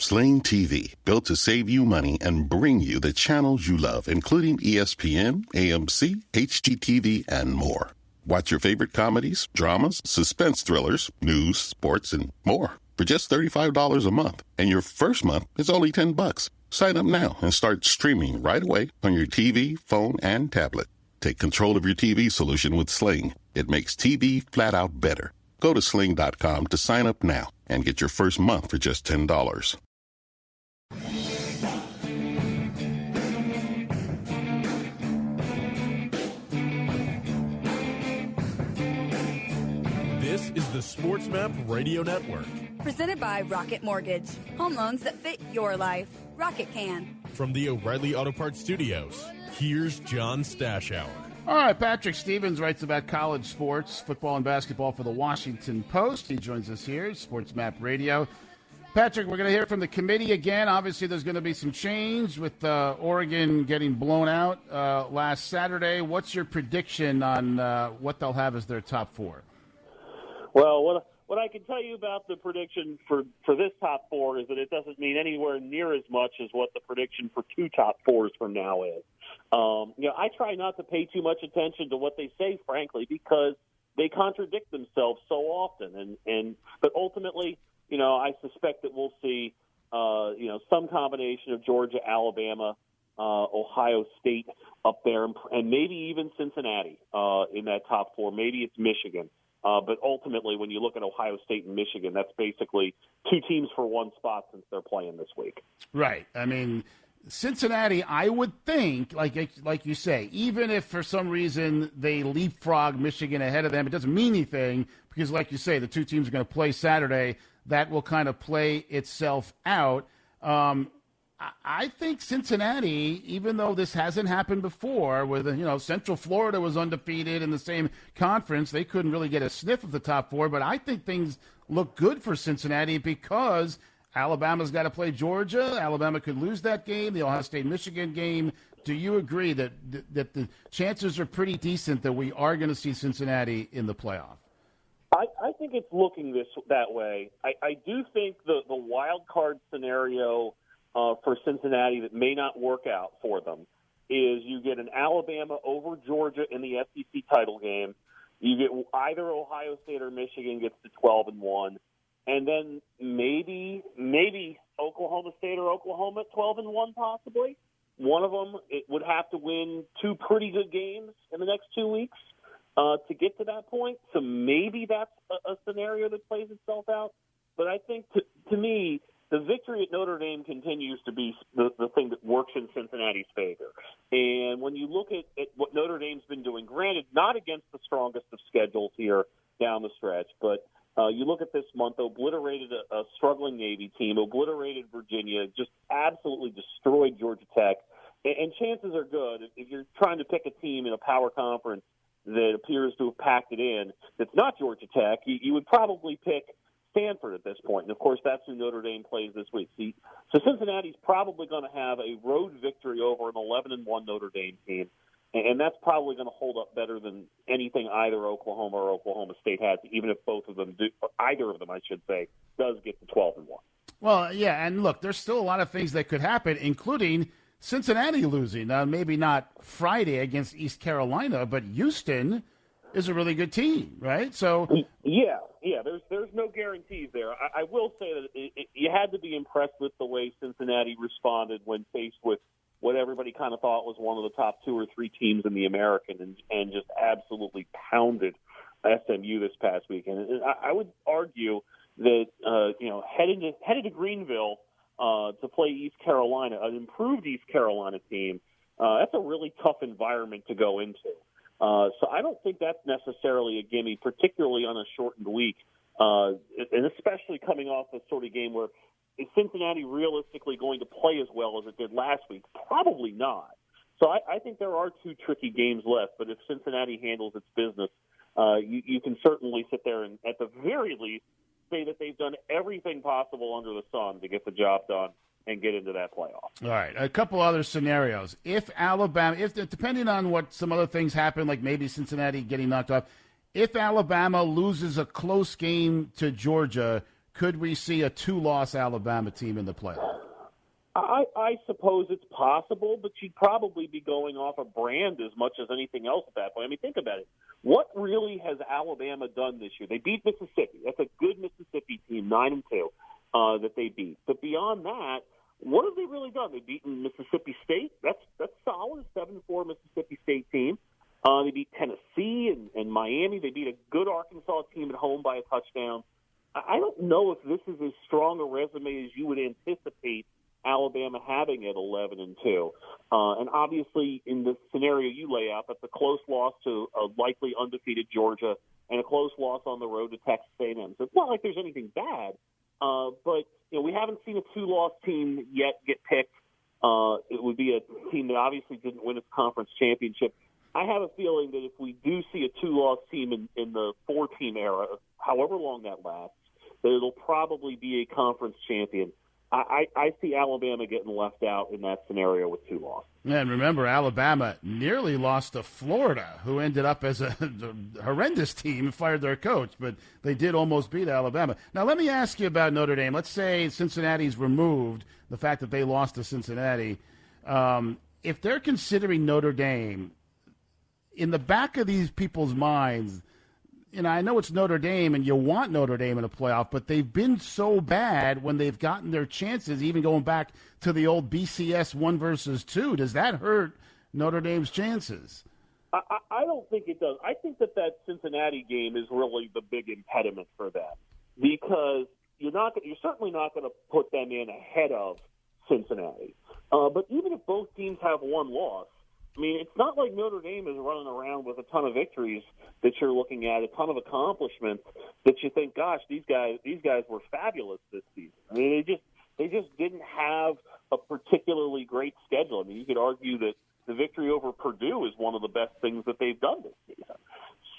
Sling TV, built to save you money and bring you the channels you love, including ESPN, AMC, HGTV, and more. Watch your favorite comedies, dramas, suspense thrillers, news, sports, and more for just $35 a month. And your first month is only $10. Sign up now and start streaming right away on your TV, phone, and tablet. Take control of your TV solution with Sling. It makes TV flat out better. Go to sling.com to sign up now and get your first month for just $10. This is the Sports Map Radio Network. Presented by Rocket Mortgage. Home loans that fit your life. Rocket can. From the O'Reilly Auto Parts Studios, here's John Stashower. All right, Patrick Stevens writes about college sports, football and basketball for the Washington Post. He joins us here, Sports Map Radio. Patrick, we're going to hear from the committee again. Obviously, there's going to be some change with Oregon getting blown out last Saturday. What's your prediction on what they'll have as their top four? Well, what I can tell you about the prediction for this top four is that it doesn't mean anywhere near as much as what the prediction for two top fours from now is. I try not to pay too much attention to what they say, frankly, because they contradict themselves so often. But ultimately, I suspect that we'll see, some combination of Georgia, Alabama, Ohio State up there, and maybe even Cincinnati in that top four. Maybe it's Michigan. But ultimately, when you look at Ohio State and Michigan, that's basically two teams for one spot since they're playing this week. Right. I mean, Cincinnati, I would think, like you say, even if for some reason they leapfrog Michigan ahead of them, it doesn't mean anything because, like you say, the two teams are going to play Saturday. That will kind of play itself out. I think Cincinnati, even though this hasn't happened before, with Central Florida was undefeated in the same conference, they couldn't really get a sniff of the top four. But I think things look good for Cincinnati because Alabama's got to play Georgia. Alabama could lose that game, the Ohio State-Michigan game. Do you agree that the chances are pretty decent that we are going to see Cincinnati in the playoff? I think it's looking that way. I do think the wild card scenario for Cincinnati that may not work out for them is you get an Alabama over Georgia in the SEC title game. You get either Ohio State or Michigan gets to 12-1, and then maybe Oklahoma State or Oklahoma at 12-1 possibly. One of them would have to win two pretty good games in the next 2 weeks to get to that point. So maybe that's a scenario that plays itself out. But I think to me, the victory at Notre Dame continues to be the thing that works in Cincinnati's favor. And when you look at what Notre Dame's been doing, granted, not against the strongest of schedules here down the stretch, but you look at this month, obliterated a struggling Navy team, obliterated Virginia, just absolutely destroyed Georgia Tech. And chances are good, if you're trying to pick a team in a power conference that appears to have packed it in, that's not Georgia Tech, you would probably pick Stanford at this point. And, of course, that's who Notre Dame plays this week. So Cincinnati's probably going to have a road victory over an 11-1 Notre Dame team, and that's probably going to hold up better than anything either Oklahoma or Oklahoma State has, even if both of them do, or either of them, I should say, does get to 12-1. Well, yeah, and look, there's still a lot of things that could happen, including Cincinnati losing. Now, maybe not Friday against East Carolina, but Houston is a really good team, right? So yeah, there's no guarantees there. I will say that you had to be impressed with the way Cincinnati responded when faced with what everybody kind of thought was one of the top two or three teams in the American, and just absolutely pounded SMU this past weekend. And I would argue that headed to Greenville to play East Carolina, an improved East Carolina team, that's a really tough environment to go into. So I don't think that's necessarily a gimme, particularly on a shortened week, and especially coming off a sort of game where is Cincinnati realistically going to play as well as it did last week? Probably not. So I think there are two tricky games left, but if Cincinnati handles its business, you can certainly sit there and, at the very least, say that they've done everything possible under the sun to get the job done and get into that playoff. All right, a couple other scenarios. If Alabama, depending on what some other things happen, like maybe Cincinnati getting knocked off, if Alabama loses a close game to Georgia, could we see a 2-loss Alabama team in the playoff? I suppose it's possible, but you'd probably be going off a brand as much as anything else at that point. I mean, think about it. What really has Alabama done this year? They beat Mississippi. That's a good Mississippi team, 9-2, that they beat. But beyond that, what have they really done? They've beaten Mississippi State. That's solid, 7-4 Mississippi State team. They beat Tennessee and Miami. They beat a good Arkansas team at home by a touchdown. I don't know if this is as strong a resume as you would anticipate Alabama having at 11-2. And obviously, in the scenario you lay out, that's a close loss to a likely undefeated Georgia and a close loss on the road to Texas A&M. So it's not like there's anything bad, but we haven't seen a 2-loss team yet get picked. It would be a team that obviously didn't win its conference championship. I have a feeling that if we do see a 2-loss team in the 4-team era, however long that lasts, that it'll probably be a conference champion. I see Alabama getting left out in that scenario with 2 losses. And remember, Alabama nearly lost to Florida, who ended up as a horrendous team and fired their coach, but they did almost beat Alabama. Now, let me ask you about Notre Dame. Let's say Cincinnati's removed, the fact that they lost to Cincinnati. If they're considering Notre Dame, in the back of these people's minds, I know it's Notre Dame and you want Notre Dame in a playoff, but they've been so bad when they've gotten their chances, even going back to the old BCS 1 versus 2. Does that hurt Notre Dame's chances? I don't think it does. I think that Cincinnati game is really the big impediment for them because you're certainly not going to put them in ahead of Cincinnati. But even if both teams have 1 loss, I mean, it's not like Notre Dame is running around with a ton of victories that you're looking at, a ton of accomplishments that you think, gosh, these guys were fabulous this season. I mean, they just didn't have a particularly great schedule. I mean, you could argue that the victory over Purdue is one of the best things that they've done this season.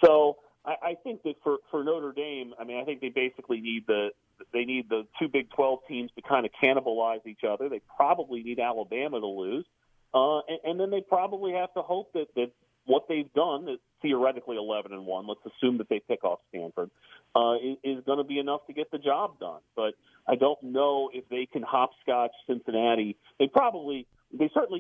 So I think that for Notre Dame, I mean, I think they basically need the 2 Big 12 teams to kind of cannibalize each other. They probably need Alabama to lose. And then they probably have to hope that what they've done, is theoretically 11-1, let's assume that they pick off Stanford, is going to be enough to get the job done. But I don't know if they can hopscotch Cincinnati. They certainly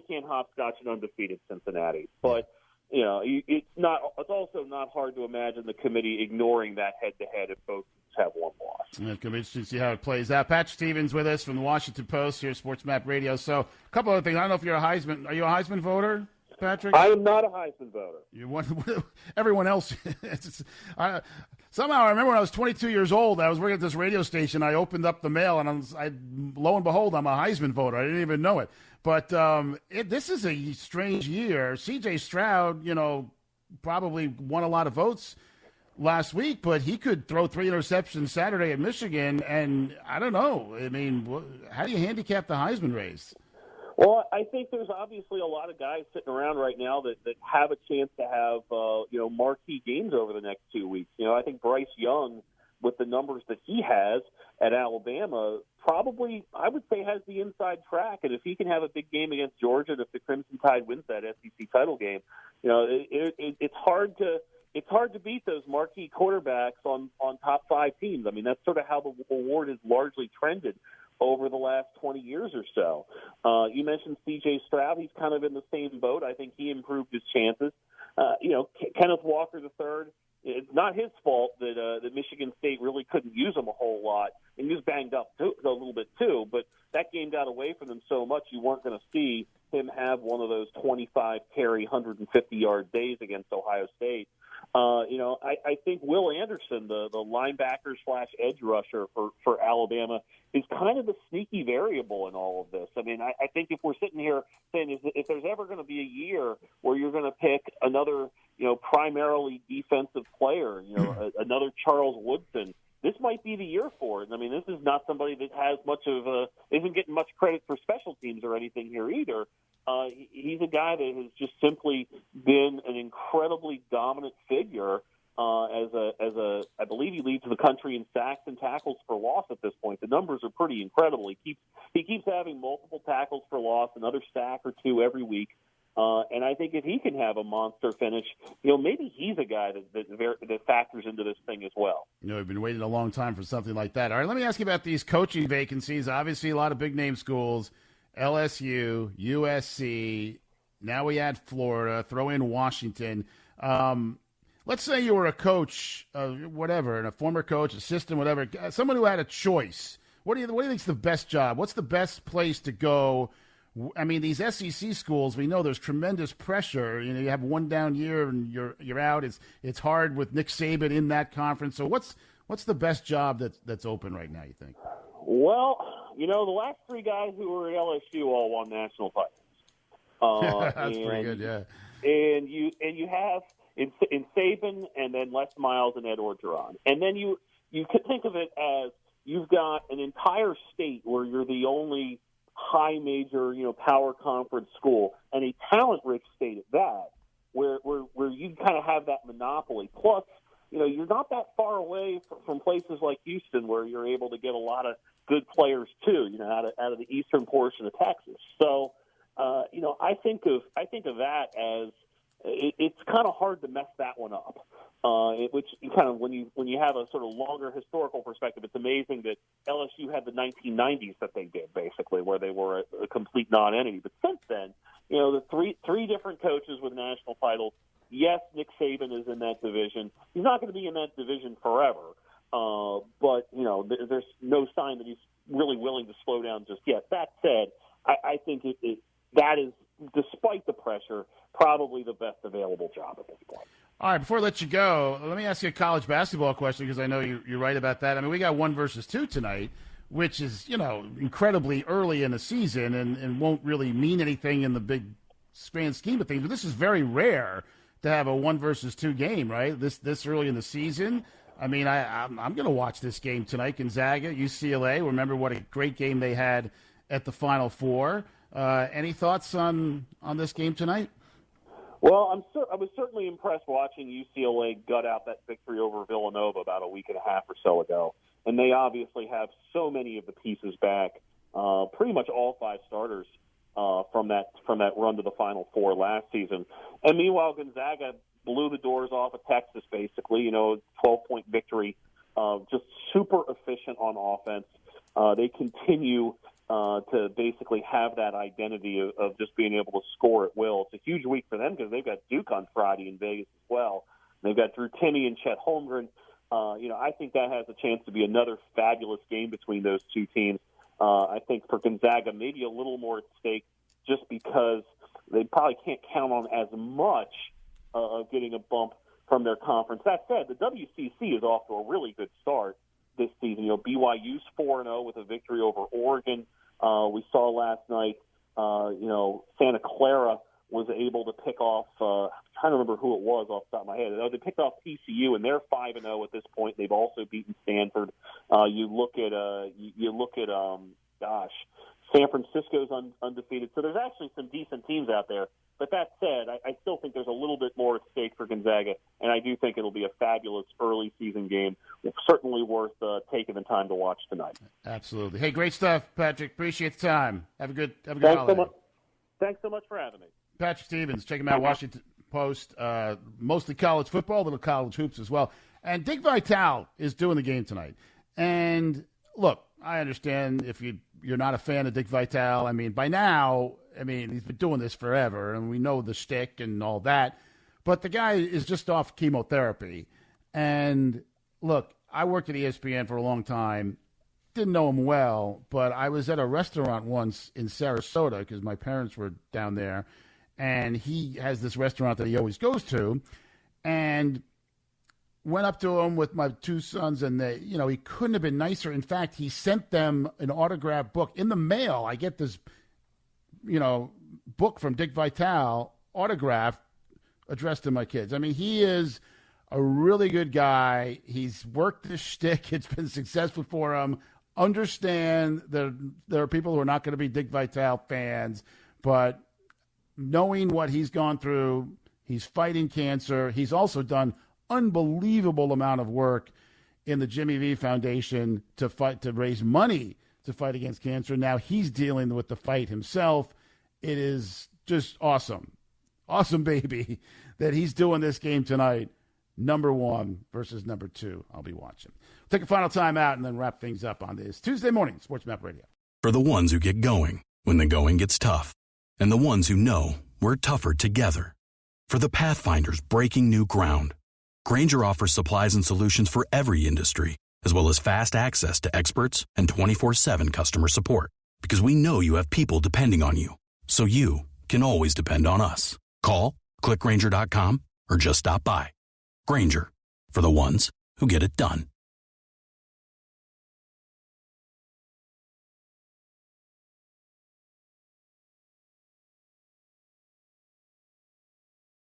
can't hopscotch an undefeated Cincinnati. But it's also not hard to imagine the committee ignoring that head-to-head if both teams have 1 loss. It could be interesting to see how it plays out. Patrick Stevens with us from the Washington Post here at Sports Map Radio. So a couple other things. I don't know if you're a Heisman. Are you a Heisman voter, Patrick? I am not a Heisman voter. Everyone else. Somehow I remember when I was 22 years old, I was working at this radio station. I opened up the mail, and lo and behold, I'm a Heisman voter. I didn't even know it. But this is a strange year. C.J. Stroud, probably won a lot of votes last week, but he could throw 3 interceptions Saturday at Michigan, and I don't know. I mean, how do you handicap the Heisman race? Well, I think there's obviously a lot of guys sitting around right now that have a chance to have marquee games over the next 2 weeks. I think Bryce Young, with the numbers that he has at Alabama, probably, I would say, has the inside track. And if he can have a big game against Georgia, and if the Crimson Tide wins that SEC title game, it's hard to beat those marquee quarterbacks on top 5 teams. I mean, that's sort of how the award has largely trended over the last 20 years or so. You mentioned C.J. Stroud. He's kind of in the same boat. I think he improved his chances. Kenneth Walker III, it's not his fault that Michigan State really couldn't use him a whole lot. And he was banged up a little bit too, but that game got away from him so much you weren't going to see him have one of those 25-carry, 150-yard days against Ohio State. I think Will Anderson, the linebacker/edge rusher for Alabama, is kind of the sneaky variable in all of this. I mean, I think if we're sitting here saying if there's ever going to be a year where you're going to pick another, primarily defensive player, another Charles Woodson, this might be the year for it. I mean, this is not somebody that has isn't getting much credit for special teams or anything here either. He's a guy that has just simply been an incredibly dominant figure I believe he leads the country in sacks and tackles for loss at this point. The numbers are pretty incredible. He keeps having multiple tackles for loss, another sack or 2 every week. And I think if he can have a monster finish, maybe he's a guy that factors into this thing as well. We've been waiting a long time for something like that. All right, let me ask you about these coaching vacancies. Obviously, a lot of big-name schools, LSU, USC. Now we add Florida, throw in Washington. Let's say you were a coach, whatever, and a former coach, assistant, whatever, someone who had a choice. What do you think is the best job? What's the best place to go? I mean, these SEC schools, we know there's tremendous pressure. You have one down year and you're out. It's hard with Nick Saban in that conference. So what's the best job that's open right now, you think? Well, the last three guys who were at LSU all won national titles. That's pretty good, yeah. And you have in Saban and then Les Miles and Ed Orgeron. And then you could think of it as you've got an entire state where you're the only high major, power conference school, and a talent-rich state at that, where you kind of have that monopoly. Plus, you're not that far away from places like Houston, where you're able to get a lot of good players too, out of the eastern portion of Texas. So, I think of that as it's kind of hard to mess that one up. Which kind of when you have a sort of longer historical perspective, it's amazing that LSU had the 1990s that they did, basically, where they were a complete non-entity. But since then, the three different coaches with national titles. Yes, Nick Saban is in that division. He's not going to be in that division forever, but there's no sign that he's really willing to slow down just yet. That said, I think that is, despite the pressure, probably the best available job at this point. All right, before I let you go, let me ask you a college basketball question, because I know you're right about that. I mean, we got 1 versus 2 tonight, which is, incredibly early in the season and won't really mean anything in the big grand scheme of things. But this is very rare to have a 1 versus 2 game, right? This early in the season. I mean, I'm going to watch this game tonight. Gonzaga, UCLA. Remember what a great game they had at the Final Four. Any thoughts on this game tonight? Well, I was certainly impressed watching UCLA gut out that victory over Villanova about a week and a half or so ago. And they obviously have so many of the pieces back, pretty much all 5 starters from that run to the Final Four last season. And meanwhile, Gonzaga blew the doors off of Texas, basically, 12-point victory, just super efficient on offense. They continue to basically have that identity of just being able to score at will. It's a huge week for them because they've got Duke on Friday in Vegas as well. They've got Drew Timme and Chet Holmgren. I think that has a chance to be another fabulous game between those two teams. I think for Gonzaga, maybe a little more at stake just because they probably can't count on as much of getting a bump from their conference. That said, the WCC is off to a really good start this season. BYU's 4-0 with a victory over Oregon. We saw last night, Santa Clara was able to pick off, I'm trying to remember who it was off the top of my head. They picked off TCU, and they're 5-0 at this point. They've also beaten Stanford. You look at San Francisco's undefeated. So there's actually some decent teams out there. But that said, I still think there's a little bit more at stake for Gonzaga, and I do think it'll be a fabulous early season game. It's certainly worth taking the time to watch tonight. Absolutely. Hey, great stuff, Patrick. Appreciate the time. Have a good holiday. Thanks so much for having me. Patrick Stevens, check him out, Washington Post, mostly college football, little college hoops as well. And Dick Vitale is doing the game tonight. And look, I understand if you're not a fan of Dick Vitale. I mean, by now, he's been doing this forever, and we know the shtick and all that. But the guy is just off chemotherapy. And look, I worked at ESPN for a long time. Didn't know him well, but I was at a restaurant once in Sarasota because my parents were down there. And he has this restaurant that he always goes to. And went up to him with my 2 sons, and he couldn't have been nicer. In fact, he sent them an autographed book in the mail. I get this, book from Dick Vitale, autographed, addressed to my kids. He is a really good guy. He's worked this shtick. It's been successful for him. Understand that there are people who are not going to be Dick Vitale fans, but knowing what he's gone through, he's fighting cancer. He's also done unbelievable amount of work in the Jimmy V Foundation to raise money to fight against cancer. Now he's dealing with the fight himself. It is just awesome. awesome baby, that he's doing this game tonight. Number 1 versus number 2. I'll be watching. Take a final time out and then wrap things up on this Tuesday morning, Sports Map Radio. For the ones who get going when the going gets tough, and the ones who know we're tougher together. For the Pathfinders breaking new ground, Grainger offers supplies and solutions for every industry, as well as fast access to experts and 24/7 customer support. Because we know you have people depending on you, so you can always depend on us. Call, click Grainger.com, or just stop by. Grainger, for the ones who get it done.